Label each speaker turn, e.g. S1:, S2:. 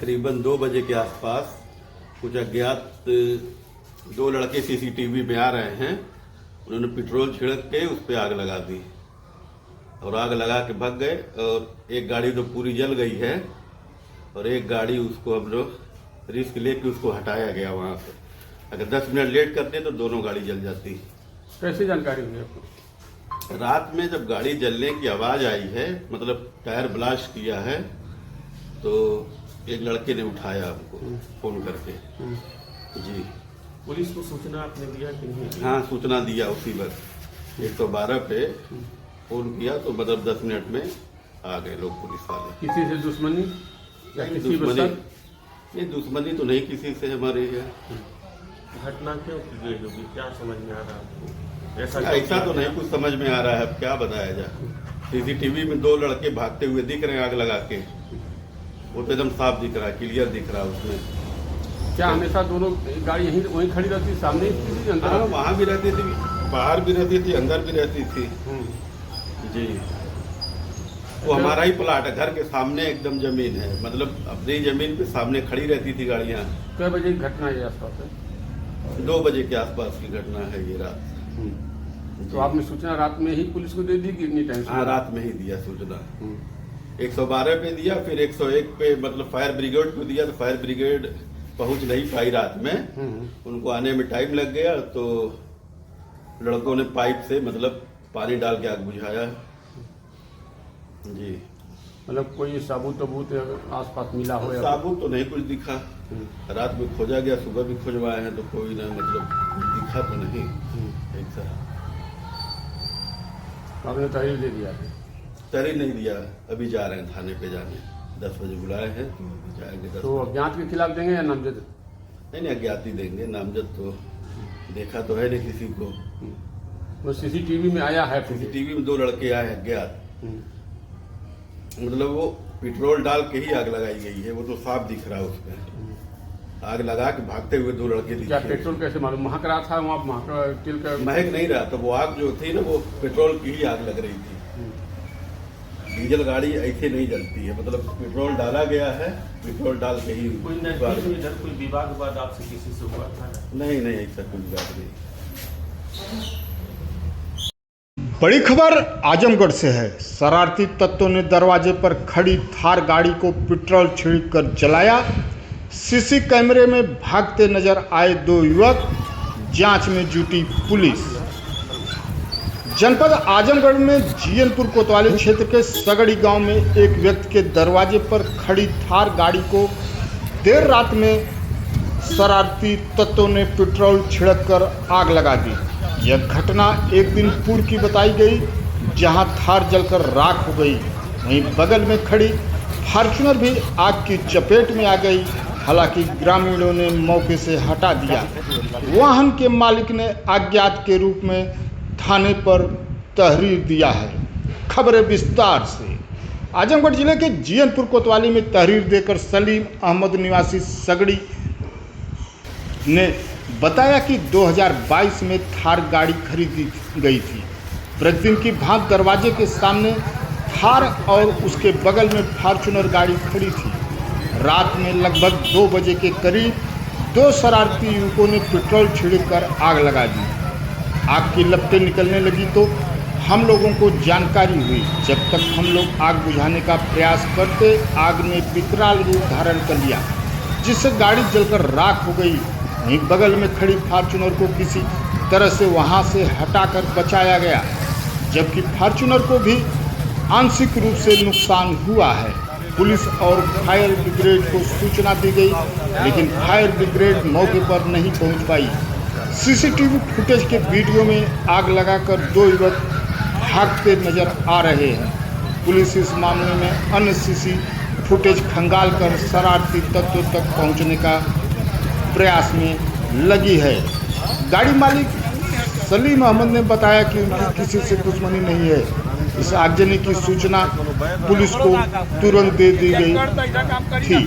S1: तकरीबन 2 बजे के आसपास कुछ अज्ञात 2 लड़के सीसीटीवी में आ रहे हैं। उन्होंने पेट्रोल छिड़क के उस पर आग लगा दी और आग लगा के भाग गए। और एक गाड़ी तो पूरी जल गई है और एक गाड़ी उसको हम लोग रिस्क लेके उसको हटाया गया वहाँ से। अगर 10 मिनट लेट करते तो दोनों गाड़ी जल जाती।
S2: कैसी जानकारी हुई आपको?
S1: रात में जब गाड़ी जलने की आवाज़ आई है, मतलब टायर ब्लास्ट किया है, तो एक लड़के ने उठाया हमको फोन करके। जी,
S3: पुलिस को सूचना आपने दिया कि नहीं?
S1: हाँ, सूचना दिया उसी वक्त 112 पे फोन किया तो मतलब 10 मिनट में आ गए लोग, पुलिस वाले।
S2: किसी से दुश्मनी या किसी पर शक?
S1: ये दुश्मनी तो नहीं किसी से हमारी है।
S3: घटना क्यों की गई होगी, क्या समझ में आ रहा है आपको?
S1: ऐसा तो नहीं कुछ समझ में आ रहा है, अब क्या बताया जाए। सीसीटीवी में 2 लड़के भागते हुए दिख रहे हैं आग लगा के, वो तो एकदम साफ दिख रहा है, क्लियर दिख रहा है उसमें।
S2: क्या हमेशा दोनों गाड़ी यहीं वहीं खड़ी रहती, सामने ही अंदर?
S1: हाँ, वहाँ भी रहती थी, बाहर भी रहती थी, अंदर भी रहती थी। जी, वो हमारा ही प्लाट है, घर के सामने एकदम जमीन है, मतलब अपनी जमीन पे सामने खड़ी रहती थी गाड़ियाँ।
S2: कै बजे की घटना है आसपास है?
S1: 2 बजे के आसपास की घटना है ये रात।
S2: तो आपने सूचना रात में ही पुलिस को दे दी कि इतनी टाइम?
S1: हाँ, रात में ही दिया सूचना। 112 पे दिया, फिर 101 पे मतलब फायर ब्रिगेड को दिया, तो फायर ब्रिगेड पहुंच नहीं पाई रात में। उनको आने में टाइम लग गया, तो लड़कों ने पाइप से मतलब पानी डाल के आग बुझाया। जी,
S2: मतलब कोई साबुत तबूत आसपास मिला हो?
S1: साबुत तो नहीं कुछ दिखा। रात में खोजा गया, सुबह भी खोजवाए हैं तो कोई ना, मतलब कुछ दिखा तो नहीं। एक तरह
S2: आपने तहरीर दे दिया?
S1: तहरीर नहीं दिया, अभी जा रहे हैं थाने पे जाने, 10 बजे बुलाए हैं तो अभी जाएंगे। 10
S2: तो अज्ञात के खिलाफ देंगे या नामजद?
S1: नहीं, अज्ञात ही देंगे, नामजद तो देखा तो है नहीं किसी को।
S2: वो सीसीटीवी में आया है?
S1: सीसीटीवी में 2 लड़के आए हैं अज्ञात, मतलब वो पेट्रोल डाल के ही आग लगाई गई है, वो तो साफ दिख रहा है उसमें। आग लगा के भागते हुए 2 लड़के दिखे।
S2: क्या पेट्रोल कैसे मालूम महक रहा था वहाँ? महक तेल का
S1: महक नहीं रहा, तो वो आग जो थी ना वो पेट्रोल की ही आग लग रही थी। डीजल गाड़ी ऐसे नहीं जलती है, मतलब पेट्रोल डाला गया है, पेट्रोल डाल के ही।
S3: कोई नजदीक में इधर कोई विवाद आपसे किसी से हुआ था?
S1: नहीं, ऐसा कोई बात नहीं।
S4: बड़ी खबर आजमगढ़ से है। शरारती तत्वों ने दरवाजे पर खड़ी थार गाड़ी को पेट्रोल छिड़ककर जलाया। सीसी कैमरे में भागते नजर आए 2 युवक, जांच में जुटी पुलिस। जनपद आजमगढ़ में जीयनपुर कोतवाली क्षेत्र के सगड़ी गांव में एक व्यक्ति के दरवाजे पर खड़ी थार गाड़ी को देर रात में शरारती तत्वों ने पेट्रोल छिड़ककर आग लगा दी। यह घटना एक दिन पूर्व की बताई गई, जहां थार जलकर राख हो गई। वहीं बगल में खड़ी फॉर्च्यूनर भी आग की चपेट में आ गई। हालांकि ग्रामीणों ने मौके से हटा दिया। वाहन के मालिक ने अज्ञात के रूप में थाने पर तहरीर दिया है। खबरें विस्तार से। आजमगढ़ जिले के जीयनपुर कोतवाली में तहरीर देकर सलीम अहमद निवासी सगड़ी ने बताया कि 2022 में थार गाड़ी खरीदी गई थी। प्रतिदिन की भांति दरवाजे के सामने थार और उसके बगल में फॉर्च्यूनर गाड़ी खड़ी थी। रात में लगभग 2 बजे के करीब 2 शरारती युवकों ने पेट्रोल छिड़ककर आग लगा दी। आग की लपटें निकलने लगी तो हम लोगों को जानकारी हुई। जब तक हम लोग आग बुझाने का प्रयास करते, आग ने विकराल रूप धारण कर लिया, जिससे गाड़ी जलकर राख हो गई। वहीं बगल में खड़ी फॉर्च्यूनर को किसी तरह से वहां से हटाकर बचाया गया, जबकि फॉर्च्यूनर को भी आंशिक रूप से नुकसान हुआ है। पुलिस और फायर ब्रिगेड को सूचना दी गई, लेकिन फायर ब्रिगेड मौके पर नहीं पहुंच पाई। सीसीटीवी फुटेज के वीडियो में आग लगाकर 2 युवक भागते नजर आ रहे हैं। पुलिस इस मामले में अन्य सीसी फुटेज खंगाल कर शरारती तत्वों तक पहुंचने का प्रयास में लगी है। गाड़ी मालिक सलीम अहमद ने बताया कि उनकी किसी से दुश्मनी नहीं है। इस आगजनी की सूचना पुलिस को तुरंत दे दी गई थी।